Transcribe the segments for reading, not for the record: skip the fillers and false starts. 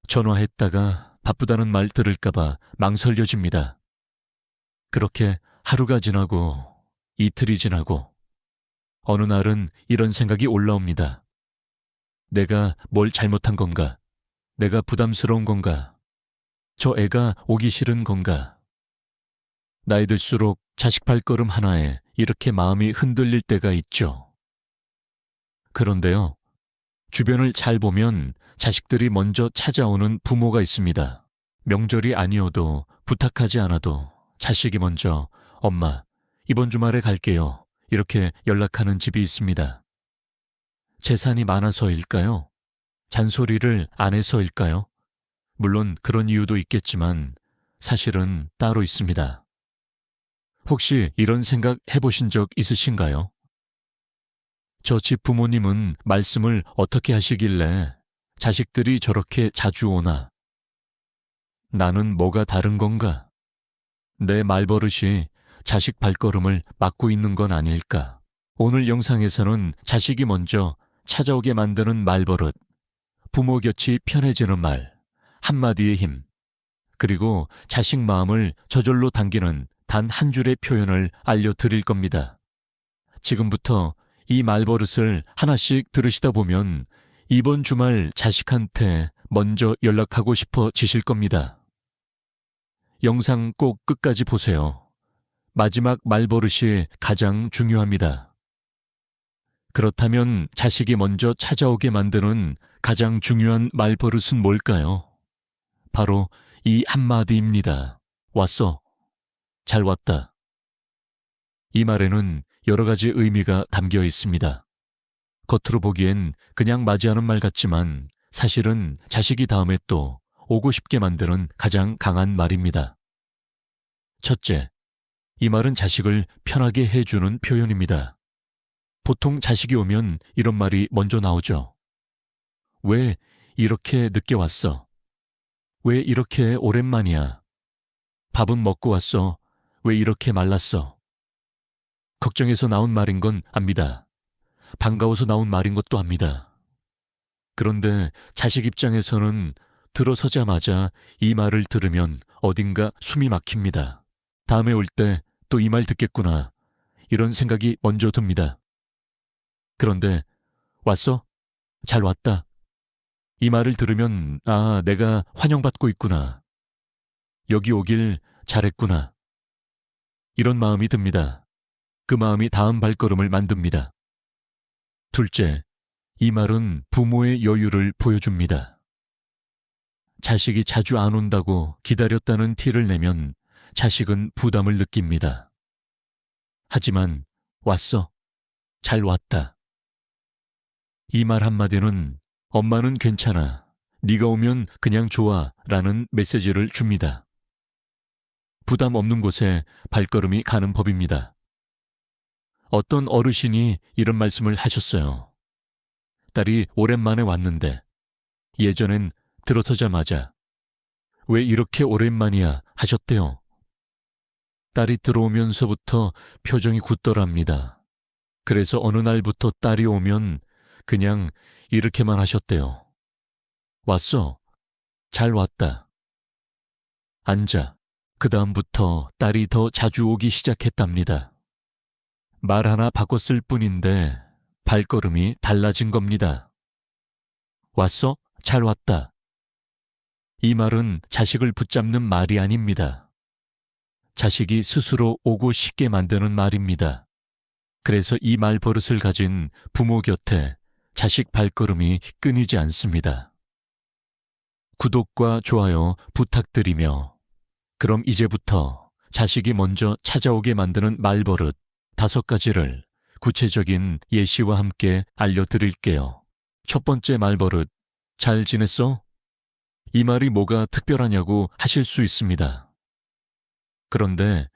전화했다가 바쁘다는 말 들을까봐 망설여집니다. 그렇게 하루가 지나고 이틀이 지나고 어느 날은 이런 생각이 올라옵니다. 내가 뭘 잘못한 건가? 내가 부담스러운 건가? 저 애가 오기 싫은 건가? 나이 들수록 자식 발걸음 하나에 이렇게 마음이 흔들릴 때가 있죠. 그런데요, 주변을 잘 보면 자식들이 먼저 찾아오는 부모가 있습니다. 명절이 아니어도 부탁하지 않아도 자식이 먼저 엄마, 이번 주말에 갈게요. 이렇게 연락하는 집이 있습니다. 재산이 많아서일까요? 잔소리를 안 해서일까요? 물론 그런 이유도 있겠지만 사실은 따로 있습니다. 혹시 이런 생각 해보신 적 있으신가요? 저 집 부모님은 말씀을 어떻게 하시길래 자식들이 저렇게 자주 오나? 나는 뭐가 다른 건가? 내 말버릇이 자식 발걸음을 막고 있는 건 아닐까? 오늘 영상에서는 자식이 먼저 찾아오게 만드는 말버릇, 부모 곁이 편해지는 말, 한마디의 힘, 그리고 자식 마음을 저절로 당기는 단 한 줄의 표현을 알려드릴 겁니다. 지금부터 이 말버릇을 하나씩 들으시다 보면 이번 주말 자식한테 먼저 연락하고 싶어지실 겁니다. 영상 꼭 끝까지 보세요. 마지막 말버릇이 가장 중요합니다. 그렇다면 자식이 먼저 찾아오게 만드는 가장 중요한 말버릇은 뭘까요? 바로 이 한마디입니다. 왔어. 잘 왔다. 이 말에는 여러 가지 의미가 담겨 있습니다. 겉으로 보기엔 그냥 맞이하는 말 같지만 사실은 자식이 다음에 또 오고 싶게 만드는 가장 강한 말입니다. 첫째, 이 말은 자식을 편하게 해주는 표현입니다. 보통 자식이 오면 이런 말이 먼저 나오죠. 왜 이렇게 늦게 왔어? 왜 이렇게 오랜만이야? 밥은 먹고 왔어? 왜 이렇게 말랐어? 걱정해서 나온 말인 건 압니다. 반가워서 나온 말인 것도 압니다. 그런데 자식 입장에서는 들어서자마자 이 말을 들으면 어딘가 숨이 막힙니다. 다음에 올 때 또 이 말 듣겠구나. 이런 생각이 먼저 듭니다. 그런데 왔어? 잘 왔다. 이 말을 들으면 아, 내가 환영받고 있구나. 여기 오길 잘했구나. 이런 마음이 듭니다. 그 마음이 다음 발걸음을 만듭니다. 둘째, 이 말은 부모의 여유를 보여줍니다. 자식이 자주 안 온다고 기다렸다는 티를 내면 자식은 부담을 느낍니다. 하지만 왔어. 잘 왔다. 이 말 한마디는 엄마는 괜찮아. 네가 오면 그냥 좋아 라는 메시지를 줍니다. 부담 없는 곳에 발걸음이 가는 법입니다. 어떤 어르신이 이런 말씀을 하셨어요. 딸이 오랜만에 왔는데 예전엔 들어서자마자 왜 이렇게 오랜만이야 하셨대요. 딸이 들어오면서부터 표정이 굳더랍니다. 그래서 어느 날부터 딸이 오면 그냥 이렇게만 하셨대요. 왔어. 잘 왔다. 앉아. 그 다음부터 딸이 더 자주 오기 시작했답니다. 말 하나 바꿨을 뿐인데 발걸음이 달라진 겁니다. 왔어? 잘 왔다. 이 말은 자식을 붙잡는 말이 아닙니다. 자식이 스스로 오고 싶게 만드는 말입니다. 그래서 이 말버릇을 가진 부모 곁에 자식 발걸음이 끊이지 않습니다. 구독과 좋아요 부탁드리며 그럼 이제부터 자식이 먼저 찾아오게 만드는 말버릇 5가지를 구체적인 예시와 함께 알려드릴게요. 첫 번째 말버릇, 잘 지냈어? 이 말이 뭐가 특별하냐고 하실 수 있습니다. 그런데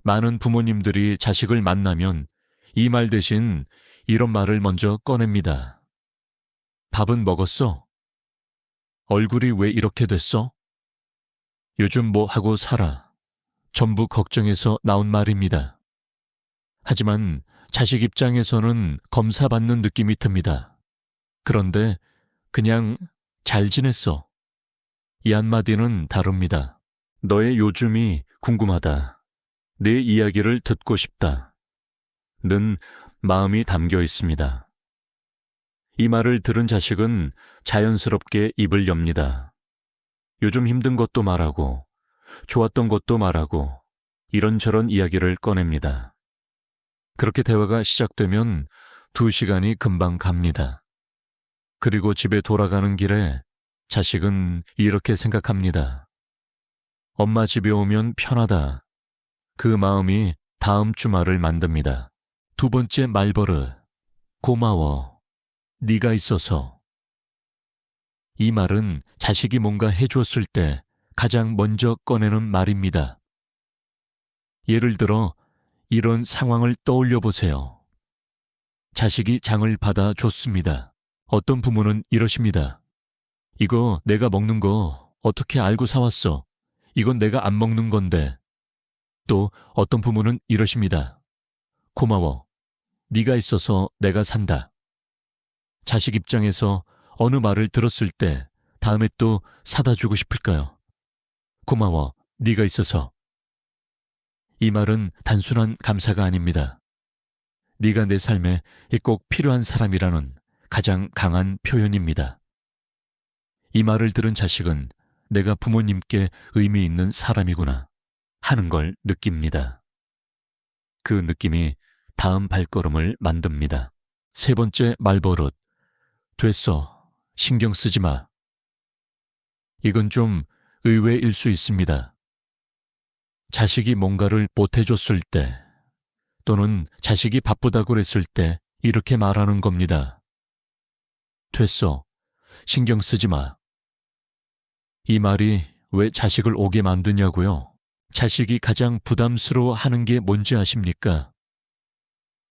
많은 부모님들이 자식을 만나면 이 말 대신 이런 말을 먼저 꺼냅니다. 밥은 먹었어? 얼굴이 왜 이렇게 됐어? 요즘 뭐 하고 살아? 전부 걱정해서 나온 말입니다. 하지만 자식 입장에서는 검사받는 느낌이 듭니다. 그런데 그냥 잘 지냈어. 이 한마디는 다릅니다. 너의 요즘이 궁금하다. 내 이야기를 듣고 싶다. 는 마음이 담겨 있습니다. 이 말을 들은 자식은 자연스럽게 입을 엽니다. 요즘 힘든 것도 말하고, 좋았던 것도 말하고, 이런저런 이야기를 꺼냅니다. 그렇게 대화가 시작되면 2시간이 금방 갑니다. 그리고 집에 돌아가는 길에 자식은 이렇게 생각합니다. 엄마 집에 오면 편하다. 그 마음이 다음 주말을 만듭니다. 2번째 말버릇. 고마워. 네가 있어서. 이 말은 자식이 뭔가 해주었을 때 가장 먼저 꺼내는 말입니다. 예를 들어 이런 상황을 떠올려 보세요. 자식이 장을 받아 줬습니다. 어떤 부모는 이러십니다. 이거 내가 먹는 거 어떻게 알고 사왔어? 이건 내가 안 먹는 건데. 또 어떤 부모는 이러십니다. 고마워. 네가 있어서 내가 산다. 자식 입장에서 어느 말을 들었을 때 다음에 또 사다 주고 싶을까요? 고마워. 네가 있어서. 이 말은 단순한 감사가 아닙니다. 네가 내 삶에 꼭 필요한 사람이라는 가장 강한 표현입니다. 이 말을 들은 자식은 내가 부모님께 의미 있는 사람이구나 하는 걸 느낍니다. 그 느낌이 다음 발걸음을 만듭니다. 3번째 말버릇. 됐어. 신경 쓰지 마. 이건 좀 의외일 수 있습니다. 자식이 뭔가를 못해줬을 때 또는 자식이 바쁘다고 그랬을 때 이렇게 말하는 겁니다. 됐어. 신경 쓰지 마. 이 말이 왜 자식을 오게 만드냐고요? 자식이 가장 부담스러워하는 게 뭔지 아십니까?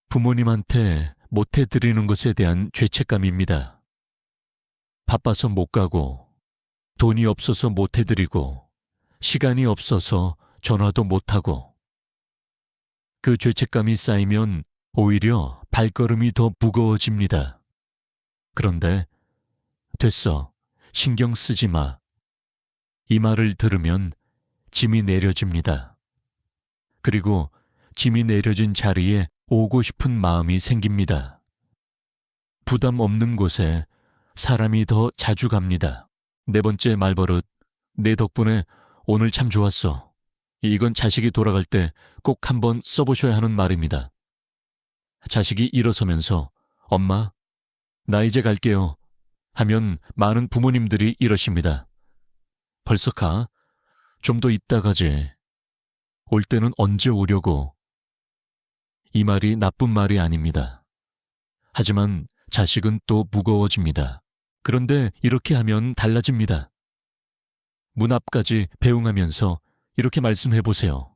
부모님한테 못해드리는 것에 대한 죄책감입니다. 바빠서 못 가고, 돈이 없어서 못해드리고, 시간이 없어서 전화도 못하고. 그 죄책감이 쌓이면 오히려 발걸음이 더 무거워집니다. 그런데 됐어. 신경 쓰지 마. 이 말을 들으면 짐이 내려집니다. 그리고 짐이 내려진 자리에 오고 싶은 마음이 생깁니다. 부담 없는 곳에 사람이 더 자주 갑니다. 4번째 말버릇. 내 덕분에 오늘 참 좋았어. 이건 자식이 돌아갈 때 꼭 한번 써보셔야 하는 말입니다. 자식이 일어서면서 엄마, 나 이제 갈게요 하면 많은 부모님들이 이러십니다. 벌써 가? 좀 더 이따 가지. 올 때는 언제 오려고? 이 말이 나쁜 말이 아닙니다. 하지만 자식은 또 무거워집니다. 그런데 이렇게 하면 달라집니다. 문 앞까지 배웅하면서 이렇게 말씀해 보세요.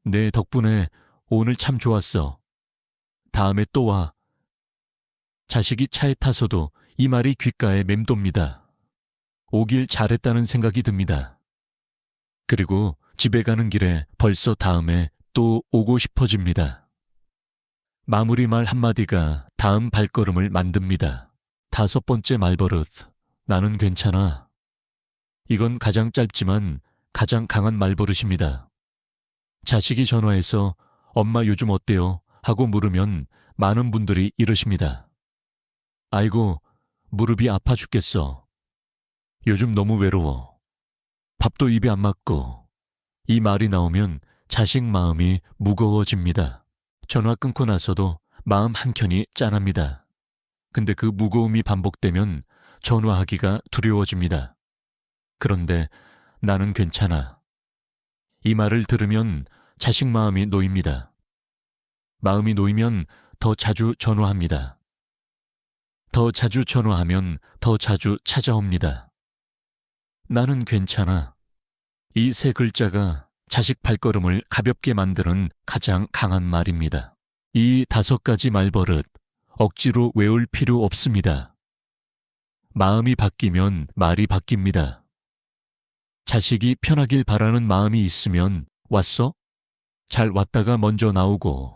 내 덕분에 오늘 참 좋았어. 다음에 또 와. 자식이 차에 타서도 이 말이 귓가에 맴돕니다. 오길 잘했다는 생각이 듭니다. 그리고 집에 가는 길에 벌써 다음에 또 오고 싶어집니다. 마무리 말 한마디가 다음 발걸음을 만듭니다. 5번째 말버릇. 나는 괜찮아. 이건 가장 짧지만 가장 강한 말버릇입니다. 자식이 전화해서 엄마 요즘 어때요? 하고 물으면 많은 분들이 이러십니다. 아이고, 무릎이 아파 죽겠어. 요즘 너무 외로워. 밥도 입에 안 맞고. 이 말이 나오면 자식 마음이 무거워집니다. 전화 끊고 나서도 마음 한켠이 짠합니다. 근데 그 무거움이 반복되면 전화하기가 두려워집니다. 그런데 나는 괜찮아. 이 말을 들으면 자식 마음이 놓입니다. 마음이 놓이면 더 자주 전화합니다. 더 자주 전화하면 더 자주 찾아옵니다. 나는 괜찮아. 이 3글자가 자식 발걸음을 가볍게 만드는 가장 강한 말입니다. 이 5가지 말버릇 억지로 외울 필요 없습니다. 마음이 바뀌면 말이 바뀝니다. 자식이 편하길 바라는 마음이 있으면 왔어? 잘 왔다가 먼저 나오고,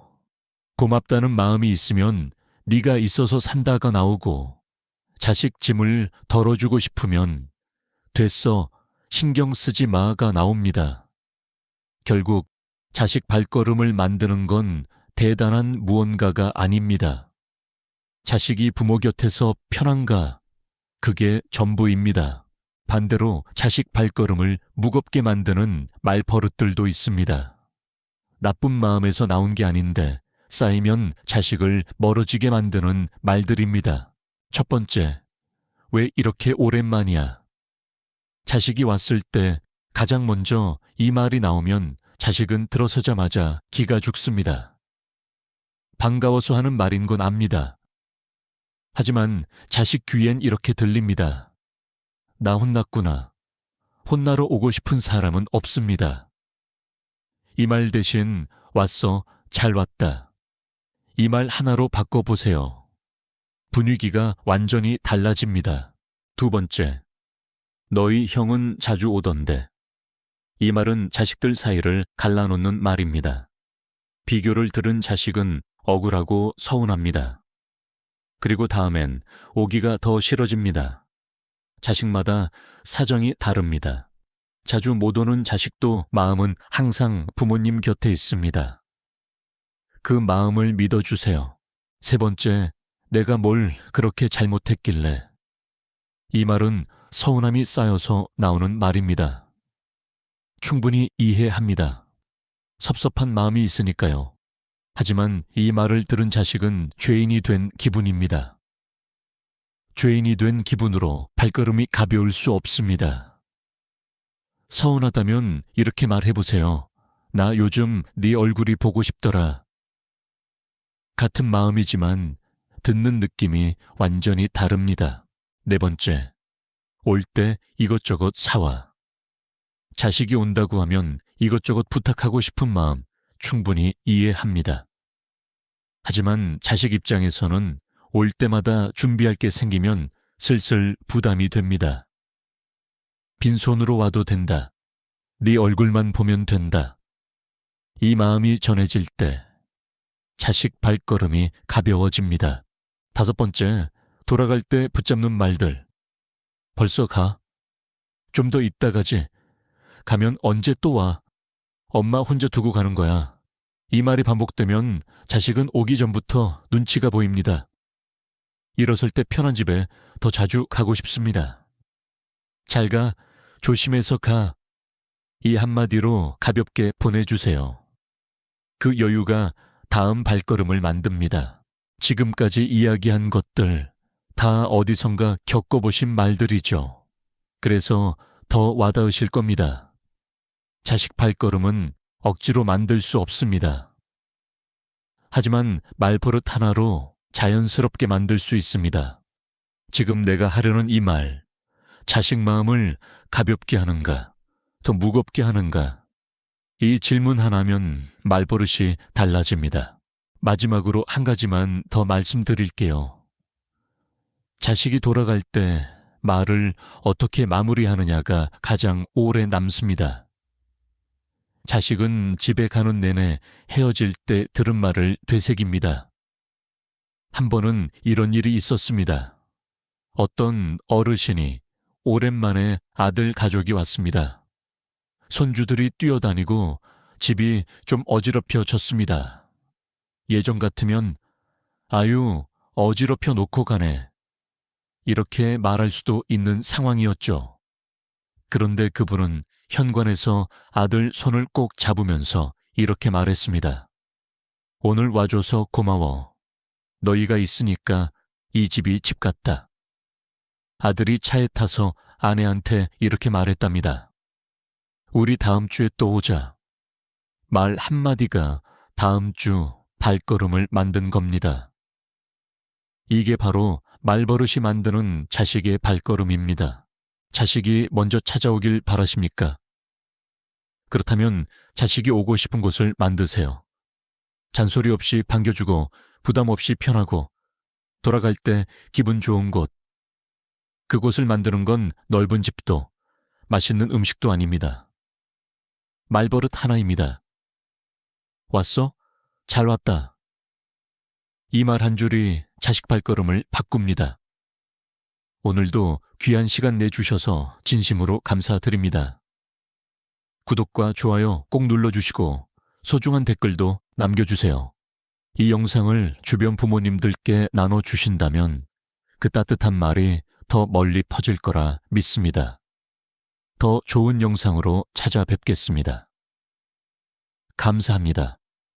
고맙다는 마음이 있으면 네가 있어서 산다가 나오고, 자식 짐을 덜어주고 싶으면 됐어, 신경 쓰지 마가 나옵니다. 결국 자식 발걸음을 만드는 건 대단한 무언가가 아닙니다. 자식이 부모 곁에서 편한가? 그게 전부입니다. 반대로 자식 발걸음을 무겁게 만드는 말버릇들도 있습니다. 나쁜 마음에서 나온 게 아닌데 쌓이면 자식을 멀어지게 만드는 말들입니다. 첫 번째, 왜 이렇게 오랜만이야? 자식이 왔을 때 가장 먼저 이 말이 나오면 자식은 들어서자마자 기가 죽습니다. 반가워서 하는 말인 건 압니다. 하지만 자식 귀엔 이렇게 들립니다. 나 혼났구나. 혼나러 오고 싶은 사람은 없습니다. 이 말 대신 왔어, 잘 왔다. 이 말 하나로 바꿔보세요. 분위기가 완전히 달라집니다. 두 번째, 너희 형은 자주 오던데. 이 말은 자식들 사이를 갈라놓는 말입니다. 비교를 들은 자식은 억울하고 서운합니다. 그리고 다음엔 오기가 더 싫어집니다. 자식마다 사정이 다릅니다. 자주 못 오는 자식도 마음은 항상 부모님 곁에 있습니다. 그 마음을 믿어주세요. 세 번째, 내가 뭘 그렇게 잘못했길래. 이 말은 서운함이 쌓여서 나오는 말입니다. 충분히 이해합니다. 섭섭한 마음이 있으니까요. 하지만 이 말을 들은 자식은 죄인이 된 기분입니다. 죄인이 된 기분으로 발걸음이 가벼울 수 없습니다. 서운하다면 이렇게 말해보세요. 나 요즘 네 얼굴이 보고 싶더라. 같은 마음이지만 듣는 느낌이 완전히 다릅니다. 네 번째, 올 때 이것저것 사와. 자식이 온다고 하면 이것저것 부탁하고 싶은 마음 충분히 이해합니다. 하지만 자식 입장에서는 올 때마다 준비할 게 생기면 슬슬 부담이 됩니다. 빈손으로 와도 된다. 네 얼굴만 보면 된다. 이 마음이 전해질 때 자식 발걸음이 가벼워집니다. 다섯 번째, 돌아갈 때 붙잡는 말들. 벌써 가? 좀 더 이따 가지. 가면 언제 또 와? 엄마 혼자 두고 가는 거야. 이 말이 반복되면 자식은 오기 전부터 눈치가 보입니다. 일어설 때 편한 집에 더 자주 가고 싶습니다. 잘 가, 조심해서 가. 이 한마디로 가볍게 보내주세요. 그 여유가 다음 발걸음을 만듭니다. 지금까지 이야기한 것들 다 어디선가 겪어보신 말들이죠. 그래서 더 와닿으실 겁니다. 자식 발걸음은 억지로 만들 수 없습니다. 하지만 말버릇 하나로 자연스럽게 만들 수 있습니다. 지금 내가 하려는 이 말, 자식 마음을 가볍게 하는가, 더 무겁게 하는가? 이 질문 하나면 말버릇이 달라집니다. 마지막으로 한 가지만 더 말씀드릴게요. 자식이 돌아갈 때 말을 어떻게 마무리하느냐가 가장 오래 남습니다. 자식은 집에 가는 내내 헤어질 때 들은 말을 되새깁니다. 한 번은 이런 일이 있었습니다. 어떤 어르신이 오랜만에 아들 가족이 왔습니다. 손주들이 뛰어다니고 집이 좀 어지럽혀졌습니다. 예전 같으면 아유, 어지럽혀 놓고 가네. 이렇게 말할 수도 있는 상황이었죠. 그런데 그분은 현관에서 아들 손을 꼭 잡으면서 이렇게 말했습니다. 오늘 와줘서 고마워. 너희가 있으니까 이 집이 집 같다. 아들이 차에 타서 아내한테 이렇게 말했답니다. 우리 다음 주에 또 오자. 말 한마디가 다음 주 발걸음을 만든 겁니다. 이게 바로 말버릇이 만드는 자식의 발걸음입니다. 자식이 먼저 찾아오길 바라십니까? 그렇다면 자식이 오고 싶은 곳을 만드세요. 잔소리 없이 반겨주고 부담 없이 편하고 돌아갈 때 기분 좋은 곳. 그곳을 만드는 건 넓은 집도 맛있는 음식도 아닙니다. 말버릇 하나입니다. 왔어? 잘 왔다. 이 말 한 줄이 자식 발걸음을 바꿉니다. 오늘도 귀한 시간 내주셔서 진심으로 감사드립니다. 구독과 좋아요 꼭 눌러주시고 소중한 댓글도 남겨주세요. 이 영상을 주변 부모님들께 나눠주신다면 그 따뜻한 말이 더 멀리 퍼질 거라 믿습니다. 더 좋은 영상으로 찾아뵙겠습니다. 감사합니다.